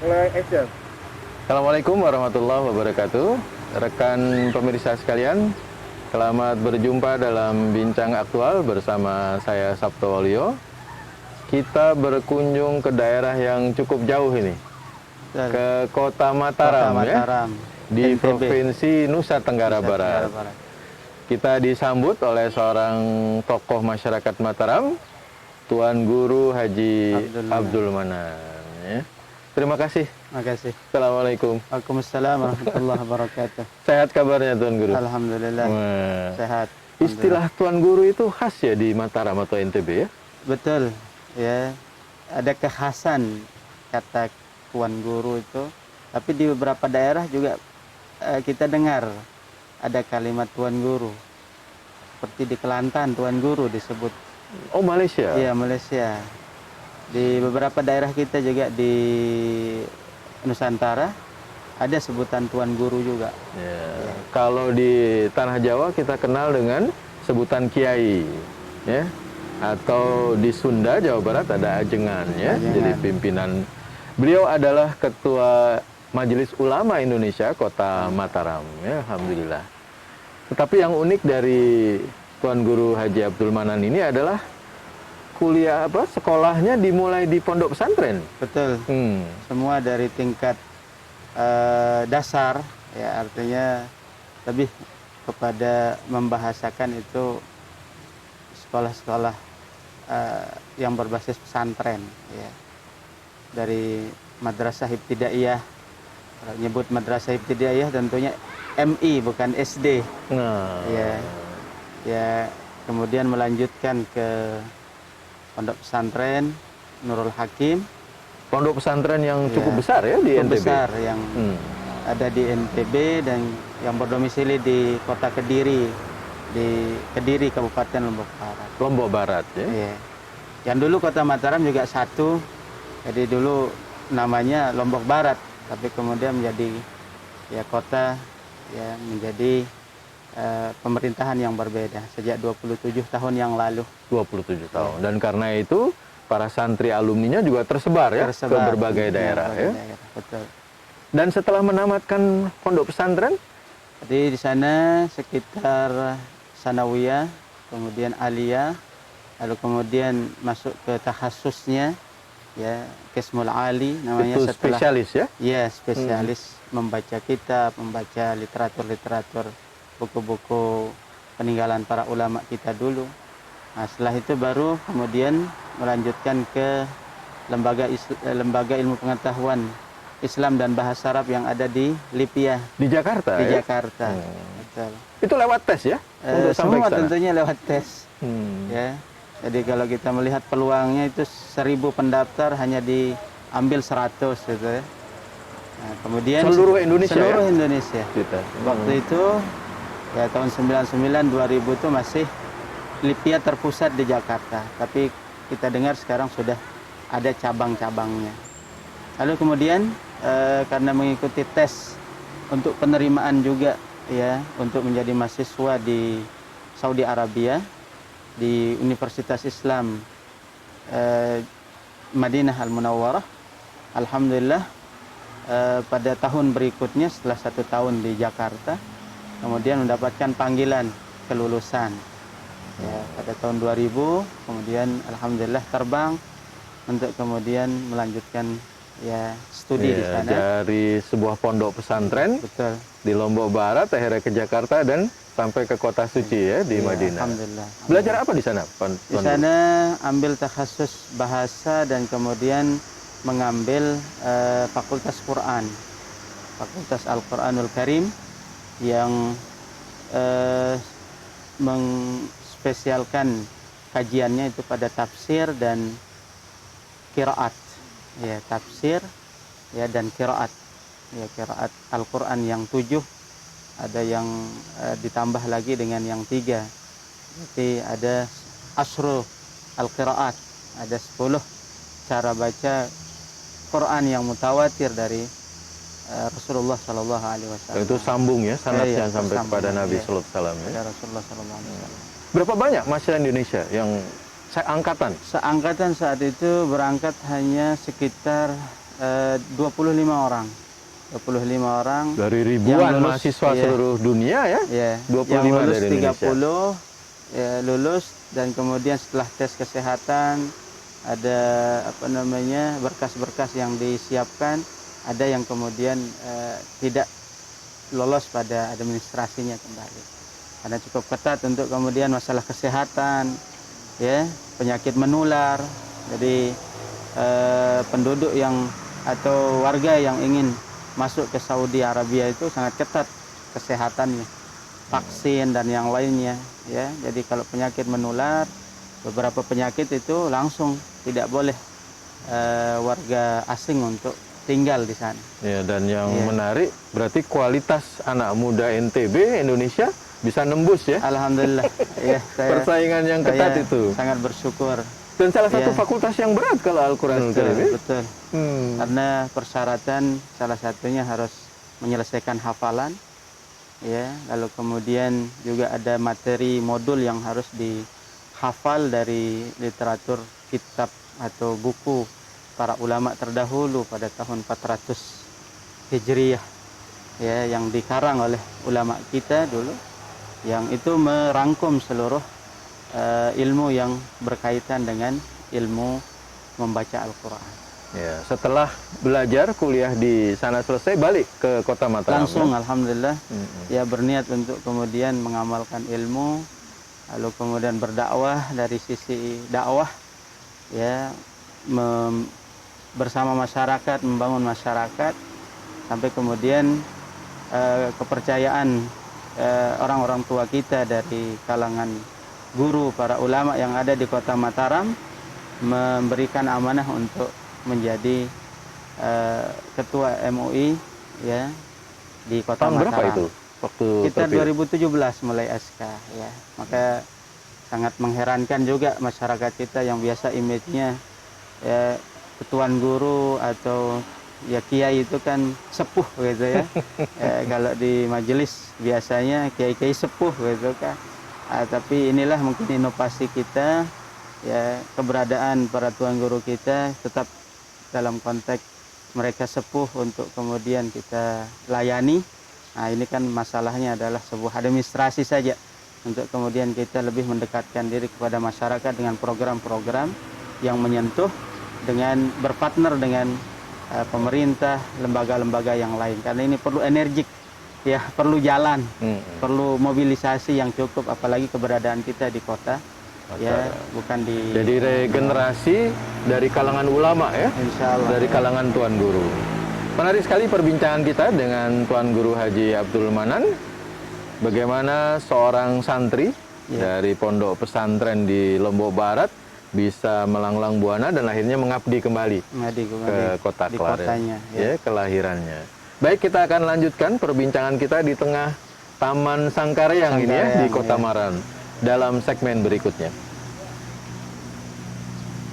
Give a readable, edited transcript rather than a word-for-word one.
Mulai action. Assalamualaikum warahmatullahi wabarakatuh. Rekan pemirsa sekalian, selamat berjumpa dalam Bincang Aktual bersama saya Sabto Waluyo. Kita berkunjung ke daerah yang cukup jauh ini, Betul. ke Kota Mataram, Kota ya, Mataram, di NTB, Provinsi Nusa Tenggara Nusa Tenggara Barat. Barat. Kita disambut oleh seorang tokoh masyarakat Mataram, Tuan Guru Haji Abdul Manan. Ya. Terima kasih. Terima kasih. Assalamualaikum. Waalaikumsalam warahmatullahi wabarakatuh. Sehat kabarnya Tuan Guru? Alhamdulillah. Wah. Sehat. Istilah Tuan Guru itu khas ya di Mataram atau NTB, ya? Betul. Ya, ada kekhasan kata Tuan Guru itu. Tapi di beberapa daerah juga kita dengar ada kalimat Tuan Guru. Seperti di Kelantan Tuan Guru disebut. Oh, Malaysia? Iya, Malaysia. Di beberapa daerah kita juga di Nusantara ada sebutan Tuan Guru juga. Ya. Kalau di Tanah Jawa kita kenal dengan sebutan Kiai, ya. Atau di Sunda, Jawa Barat ada Ajengan, ya. Ajengan. Jadi pimpinan. Beliau adalah Ketua Majelis Ulama Indonesia Kota Mataram, ya. Alhamdulillah. Tetapi yang unik dari Tuan Guru Haji Abdul Manan ini adalah sekolahnya dimulai di pondok pesantren. Betul. Semua dari tingkat dasar, ya, artinya lebih kepada membahasakan itu sekolah-sekolah yang berbasis pesantren, ya. Dari madrasah ibtidaiyah, kalau nyebut madrasah ibtidaiyah tentunya MI bukan SD. Nah. Ya, kemudian melanjutkan ke pondok pesantren Nurul Hakim. Pondok pesantren yang cukup besar ya di NTB. Besar yang ada di NTB dan yang berdomisili di Kota Kediri, di Kediri Kabupaten Lombok Barat. Lombok Barat, ya. Iya. Yang dulu Kota Mataram juga satu. Jadi dulu namanya Lombok Barat, tapi kemudian menjadi ya kota, ya, menjadi pemerintahan yang berbeda sejak 27 tahun yang lalu. 27 tahun. Dan karena itu para santri alumninya juga tersebar ya ke berbagai daerah, ya. Betul. Dan setelah menamatkan pondok pesantren, jadi di sana sekitar sanawiyah, kemudian aliyah, lalu kemudian masuk ke takhasusnya, ya, Qismul Ali namanya. itu setelah spesialis ya? Ya, spesialis membaca kitab, membaca literatur-literatur, buku-buku peninggalan para ulama kita dulu. Nah, setelah itu baru kemudian melanjutkan ke lembaga ilmu pengetahuan Islam dan bahasa Arab yang ada di Lipia. Di Jakarta, Di ya? Jakarta. Betul. Itu lewat tes ya? Untuk sampai Semua ke sana? tentunya lewat tes. Ya. Jadi kalau kita melihat peluangnya itu 1000 pendaftar hanya diambil 100 gitu ya. Nah, kemudian Seluruh Indonesia, seluruh ya? Indonesia. Gitu. Waktu itu ya tahun 99 2000 itu masih Lipia terpusat di Jakarta, tapi kita dengar sekarang sudah ada cabang-cabangnya. Lalu kemudian karena mengikuti tes untuk penerimaan juga, ya, untuk menjadi mahasiswa di Saudi Arabia di Universitas Islam Madinah Al Munawwarah. Alhamdulillah pada tahun berikutnya setelah 1 tahun di Jakarta kemudian mendapatkan panggilan kelulusan, ya, pada tahun 2000. Kemudian alhamdulillah terbang untuk kemudian melanjutkan, ya, studi di sana. Dari sebuah pondok pesantren. Betul. Di Lombok Barat, akhirnya ke Jakarta dan sampai ke kota suci, ya, di Madinah. Alhamdulillah. Belajar apa di sana, Di sana ambil takhasus bahasa dan kemudian mengambil fakultas Quran, fakultas Al-Quranul Karim, yang mengspesialkan kajiannya itu pada tafsir dan qiraat, ya, tafsir, ya, dan qiraat, ya, qiraat Al-Quran yang 7, ada yang ditambah lagi dengan yang 3. Jadi ada asru al-qiraat, ada 10 cara baca Quran yang mutawatir dari Rasulullah Shallallahu Alaihi Wasallam. Itu sambung ya sanadnya sampai kepada Nabi ya, Sallallahu Alaihi Wasallam. Ya, Rasulullah Shallallahu Alaihi Wasallam. Berapa banyak mahasiswa Indonesia yang seangkatan? Seangkatan saat itu berangkat hanya sekitar 25 orang. 25 orang. Dari Yang ribuan lulus, mahasiswa iya. seluruh dunia ya? Ya, 25 yang lulus dari Indonesia. 30 ya, lulus, dan kemudian setelah tes kesehatan ada apa namanya berkas-berkas yang disiapkan, ada yang kemudian tidak lolos pada administrasinya kembali karena cukup ketat untuk kemudian masalah kesehatan, ya, penyakit menular. Jadi penduduk yang atau warga yang ingin masuk ke Saudi Arabia itu sangat ketat kesehatannya, vaksin dan yang lainnya, ya. Jadi kalau penyakit menular, beberapa penyakit itu langsung tidak boleh warga asing untuk tinggal di sana. Ya, dan yang Iya. menarik berarti kualitas anak muda NTB Indonesia bisa nembus ya. Alhamdulillah, ya, Persaingan yang ketat saya itu. sangat bersyukur. Dan salah satu Iya. fakultas yang berat kalau Al-Quranul Betul, Karim ya. betul. Karena persyaratan salah satunya harus menyelesaikan hafalan, ya. Lalu kemudian juga ada materi modul yang harus dihafal dari literatur kitab atau buku para ulama terdahulu pada tahun 400 Hijriyah, ya, yang dikarang oleh ulama kita dulu, yang itu merangkum seluruh ilmu yang berkaitan dengan ilmu membaca Al-Quran. Ya, setelah belajar kuliah di sana selesai balik ke kota Mataram. Langsung ya? alhamdulillah, ya, berniat untuk kemudian mengamalkan ilmu, lalu kemudian berdakwah dari sisi dakwah, ya, bersama masyarakat, membangun masyarakat, sampai kemudian kepercayaan orang-orang tua kita dari kalangan guru, para ulama yang ada di kota Mataram memberikan amanah untuk menjadi ketua MUI, ya, di kota Tahun Mataram. berapa itu? Waktu Kita terpilih? 2017 mulai SK, ya. Maka sangat mengherankan juga masyarakat kita yang biasa image-nya, ya, ketuaan guru atau ya kiai itu kan sepuh gitu ya. Kalau di majelis biasanya kiai-kiai sepuh gitu kan. Tapi inilah mungkin inovasi kita, ya, keberadaan para tuan guru kita tetap dalam konteks mereka sepuh untuk kemudian kita layani. Nah, ini kan masalahnya adalah sebuah administrasi saja untuk kemudian kita lebih mendekatkan diri kepada masyarakat dengan program-program yang menyentuh, dengan berpartner dengan pemerintah, lembaga-lembaga yang lain. Karena ini perlu energik, ya, perlu jalan, perlu mobilisasi yang cukup, apalagi keberadaan kita di kota, ya, bukan di. Jadi regenerasi dari kalangan ulama ya, Insya Allah, dari ya. kalangan tuan guru. Menarik sekali perbincangan kita dengan Tuan Guru Haji Abdul Manan. Bagaimana seorang santri dari pondok pesantren di Lombok Barat bisa melanglang buana dan akhirnya mengabdi kembali ke kota di Klaten, kotanya, ya. kelahirannya. Baik, kita akan lanjutkan perbincangan kita di tengah Taman Sangkaryang ini ya, di Kota Maran dalam segmen berikutnya.